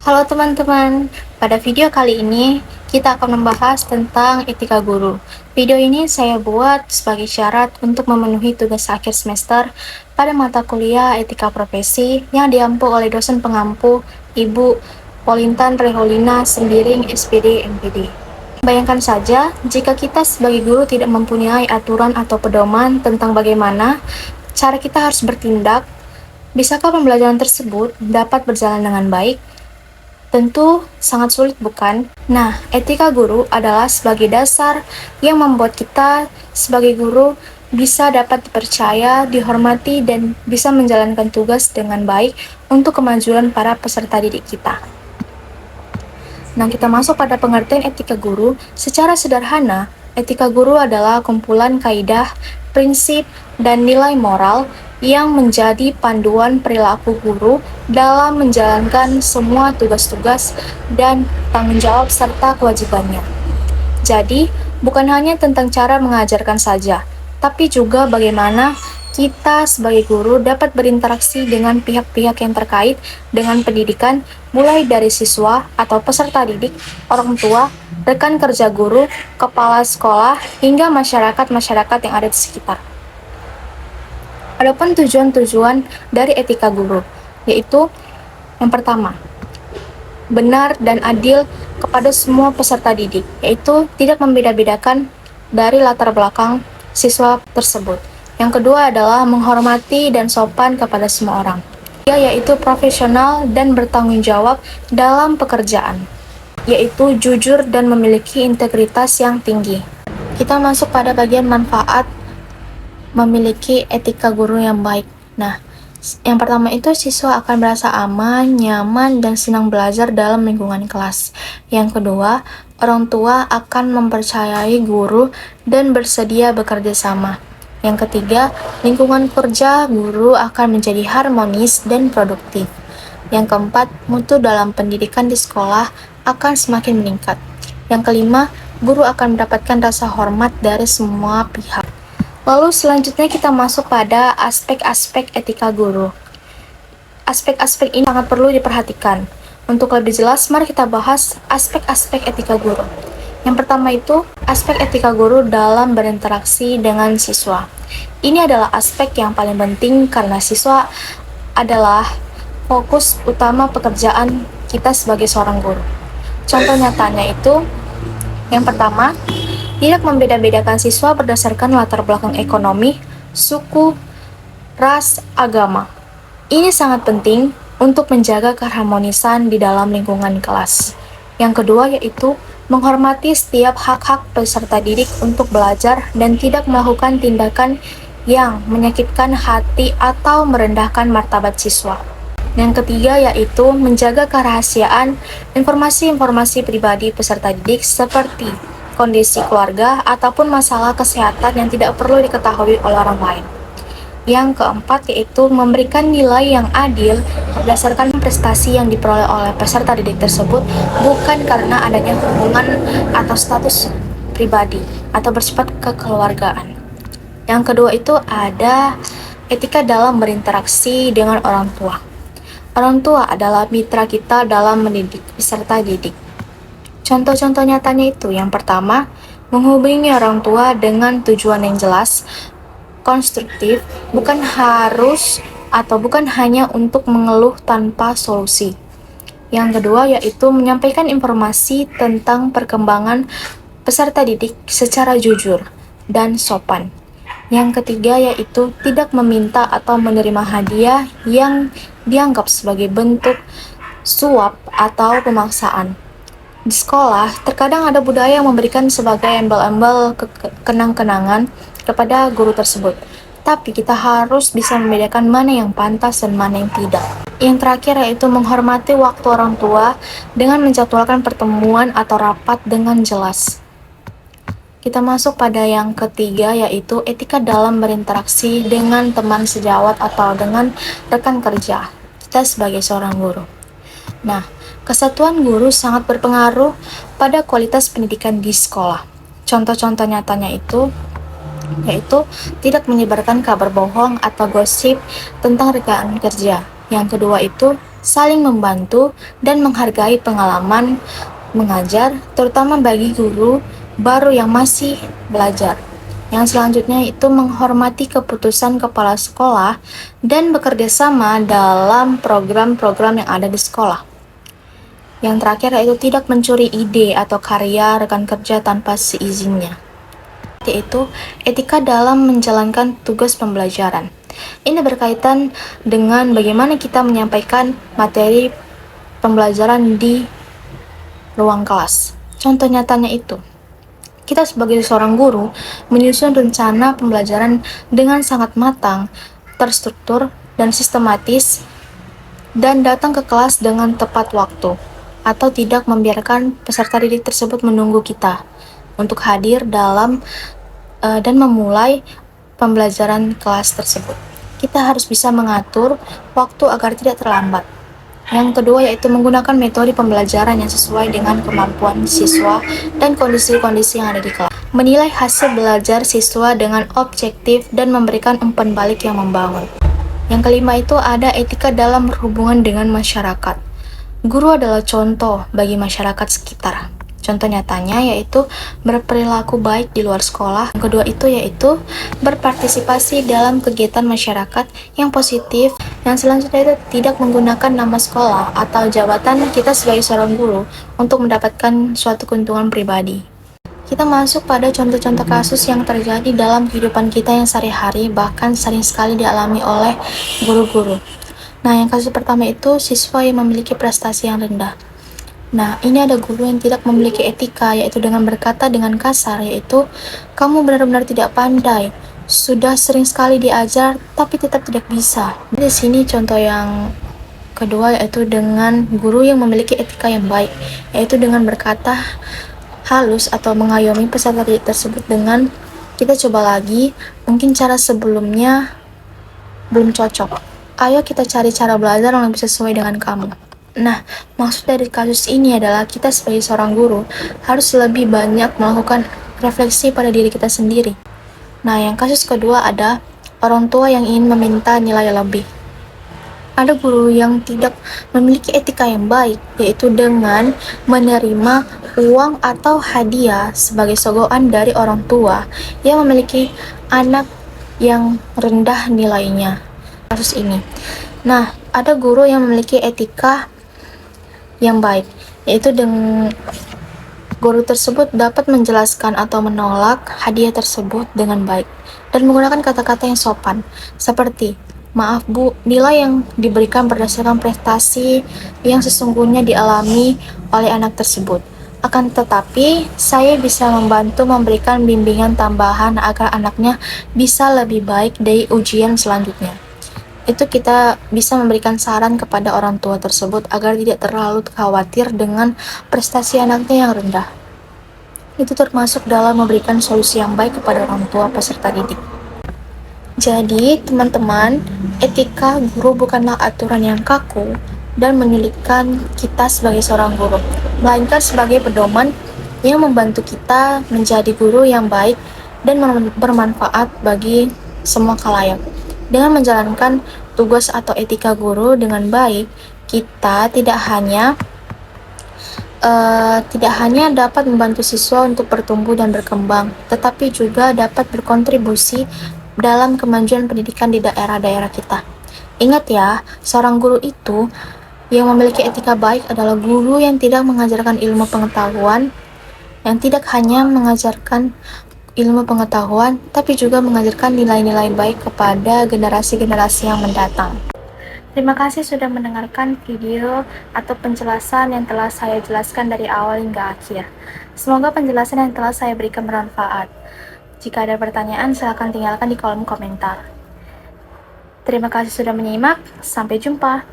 Halo teman-teman, pada video kali ini kita akan membahas tentang etika guru. Video ini saya buat sebagai syarat untuk memenuhi tugas akhir semester pada mata kuliah etika profesi yang diampu oleh dosen pengampu Ibu Polintan Reholina Sembiring SPD MPD. Bayangkan saja jika kita sebagai guru tidak mempunyai aturan atau pedoman tentang bagaimana cara kita harus bertindak, bisakah pembelajaran tersebut dapat berjalan dengan baik? Tentu sangat sulit, bukan? Nah, etika guru adalah sebagai dasar yang membuat kita sebagai guru bisa dapat dipercaya, dihormati, dan bisa menjalankan tugas dengan baik untuk kemajuan para peserta didik kita. Nah, kita masuk pada pengertian etika guru. Secara sederhana, etika guru adalah kumpulan kaidah, prinsip, dan nilai moral yang menjadi panduan perilaku guru dalam menjalankan semua tugas-tugas dan tanggung jawab serta kewajibannya. Jadi, bukan hanya tentang cara mengajarkan saja, tapi juga bagaimana kita sebagai guru dapat berinteraksi dengan pihak-pihak yang terkait dengan pendidikan, mulai dari siswa atau peserta didik, orang tua, rekan kerja guru, kepala sekolah, hingga masyarakat-masyarakat yang ada di sekitar. Adapun tujuan-tujuan dari etika guru, yaitu yang pertama, benar dan adil kepada semua peserta didik, yaitu tidak membeda-bedakan dari latar belakang siswa tersebut. Yang kedua adalah menghormati dan sopan kepada semua orang. Yaitu profesional dan bertanggung jawab dalam pekerjaan, yaitu jujur dan memiliki integritas yang tinggi. Kita masuk pada bagian manfaat memiliki etika guru yang baik. Nah, yang pertama itu siswa akan merasa aman, nyaman, dan senang belajar dalam lingkungan kelas. Yang kedua, orang tua akan mempercayai guru dan bersedia bekerja sama. Yang ketiga, lingkungan kerja guru akan menjadi harmonis dan produktif. Yang keempat, mutu dalam pendidikan di sekolah akan semakin meningkat. Yang kelima, guru akan mendapatkan rasa hormat dari semua pihak. Lalu selanjutnya kita masuk pada aspek-aspek etika guru. Aspek-aspek ini sangat perlu diperhatikan. Untuk lebih jelas, mari kita bahas aspek-aspek etika guru. Yang pertama itu, aspek etika guru dalam berinteraksi dengan siswa. Ini adalah aspek yang paling penting karena siswa adalah fokus utama pekerjaan kita sebagai seorang guru. Contoh nyatanya itu, yang pertama, tidak membeda-bedakan siswa berdasarkan latar belakang ekonomi, suku, ras, agama. Ini sangat penting untuk menjaga keharmonisan di dalam lingkungan kelas. Yang kedua yaitu menghormati setiap hak-hak peserta didik untuk belajar dan tidak melakukan tindakan yang menyakitkan hati atau merendahkan martabat siswa. Yang ketiga yaitu menjaga kerahasiaan informasi-informasi pribadi peserta didik seperti kondisi keluarga ataupun masalah kesehatan yang tidak perlu diketahui oleh orang lain. Yang keempat yaitu memberikan nilai yang adil berdasarkan prestasi yang diperoleh oleh peserta didik tersebut, bukan karena adanya hubungan atau status pribadi atau bersifat kekeluargaan. Yang kedua itu ada etika dalam berinteraksi dengan orang tua. Orang tua adalah mitra kita dalam mendidik peserta didik. Contoh-contoh nyatanya itu, yang pertama, menghubungi orang tua dengan tujuan yang jelas, konstruktif, bukan harus atau bukan hanya untuk mengeluh tanpa solusi. Yang kedua yaitu menyampaikan informasi tentang perkembangan peserta didik secara jujur dan sopan. Yang ketiga yaitu tidak meminta atau menerima hadiah yang dianggap sebagai bentuk suap atau pemaksaan. Di sekolah, terkadang ada budaya yang memberikan sebagai embel-embel kenang-kenangan kepada guru tersebut. Tapi kita harus bisa membedakan mana yang pantas dan mana yang tidak. Yang terakhir yaitu menghormati waktu orang tua dengan menjadwalkan pertemuan atau rapat dengan jelas. Kita masuk pada yang ketiga yaitu etika dalam berinteraksi dengan teman sejawat atau dengan rekan kerja kita sebagai seorang guru. Nah, kesatuan guru sangat berpengaruh pada kualitas pendidikan di sekolah. Contoh-contoh nyatanya itu yaitu tidak menyebarkan kabar bohong atau gosip tentang rekan kerja. Yang kedua itu saling membantu dan menghargai pengalaman mengajar, terutama bagi guru baru yang masih belajar. Yang selanjutnya itu menghormati keputusan kepala sekolah dan bekerja sama dalam program-program yang ada di sekolah. Yang terakhir yaitu tidak mencuri ide atau karya rekan kerja tanpa seizinnya, yaitu etika dalam menjalankan tugas pembelajaran. Ini berkaitan dengan bagaimana kita menyampaikan materi pembelajaran di ruang kelas. Contoh nyatanya itu, kita sebagai seorang guru menyusun rencana pembelajaran dengan sangat matang, terstruktur, dan sistematis, dan datang ke kelas dengan tepat waktu, atau tidak membiarkan peserta didik tersebut menunggu kita untuk hadir dan memulai pembelajaran kelas tersebut. Kita harus bisa mengatur waktu agar tidak terlambat. Yang kedua yaitu menggunakan metode pembelajaran yang sesuai dengan kemampuan siswa dan kondisi-kondisi yang ada di kelas. Menilai hasil belajar siswa dengan objektif dan memberikan umpan balik yang membangun. Yang kelima itu ada etika dalam berhubungan dengan masyarakat. Guru adalah contoh bagi masyarakat sekitar. Contoh nyatanya yaitu berperilaku baik di luar sekolah. Yang kedua itu yaitu berpartisipasi dalam kegiatan masyarakat yang positif. Yang selanjutnya itu tidak menggunakan nama sekolah atau jabatan kita sebagai seorang guru untuk mendapatkan suatu keuntungan pribadi. Kita masuk pada contoh-contoh kasus yang terjadi dalam kehidupan kita yang sehari-hari, bahkan sering sekali dialami oleh guru-guru. Nah, yang kasus pertama itu siswa yang memiliki prestasi yang rendah. Nah, ini ada guru yang tidak memiliki etika, yaitu dengan berkata dengan kasar, yaitu, kamu benar-benar tidak pandai, sudah sering sekali diajar, tapi tetap tidak bisa. Di sini contoh yang kedua, yaitu dengan guru yang memiliki etika yang baik, yaitu dengan berkata halus atau mengayomi peserta didik tersebut dengan, kita coba lagi, mungkin cara sebelumnya belum cocok. Ayo kita cari cara belajar yang lebih sesuai dengan kamu. Nah, maksud dari kasus ini adalah kita sebagai seorang guru harus lebih banyak melakukan refleksi pada diri kita sendiri. Nah, yang kasus kedua ada orang tua yang ingin meminta nilai lebih. Ada guru yang tidak memiliki etika yang baik, yaitu dengan menerima uang atau hadiah sebagai sogokan dari orang tua yang memiliki anak yang rendah nilainya. Kasus ini. Nah, ada guru yang memiliki etika yang baik, yaitu guru tersebut dapat menjelaskan atau menolak hadiah tersebut dengan baik dan menggunakan kata-kata yang sopan, seperti, maaf Bu, nilai yang diberikan berdasarkan prestasi yang sesungguhnya dialami oleh anak tersebut. Akan tetapi, saya bisa membantu memberikan bimbingan tambahan agar anaknya bisa lebih baik dari ujian selanjutnya. Itu kita bisa memberikan saran kepada orang tua tersebut agar tidak terlalu khawatir dengan prestasi anaknya yang rendah. Itu termasuk dalam memberikan solusi yang baik kepada orang tua peserta didik. Jadi, teman-teman, etika guru bukanlah aturan yang kaku dan menyulitkan kita sebagai seorang guru, melainkan sebagai pedoman yang membantu kita menjadi guru yang baik dan bermanfaat bagi semua khalayak. Dengan menjalankan tugas atau etika guru dengan baik, kita tidak hanya dapat membantu siswa untuk bertumbuh dan berkembang, tetapi juga dapat berkontribusi dalam kemajuan pendidikan di daerah-daerah kita. Ingat ya, seorang guru itu yang memiliki etika baik adalah guru yang tidak mengajarkan ilmu pengetahuan, yang tidak hanya mengajarkan ilmu pengetahuan, tapi juga mengajarkan nilai-nilai baik kepada generasi-generasi yang mendatang. Terima kasih sudah mendengarkan video atau penjelasan yang telah saya jelaskan dari awal hingga akhir. Semoga penjelasan yang telah saya berikan bermanfaat. Jika ada pertanyaan, silakan tinggalkan di kolom komentar. Terima kasih sudah menyimak, sampai jumpa.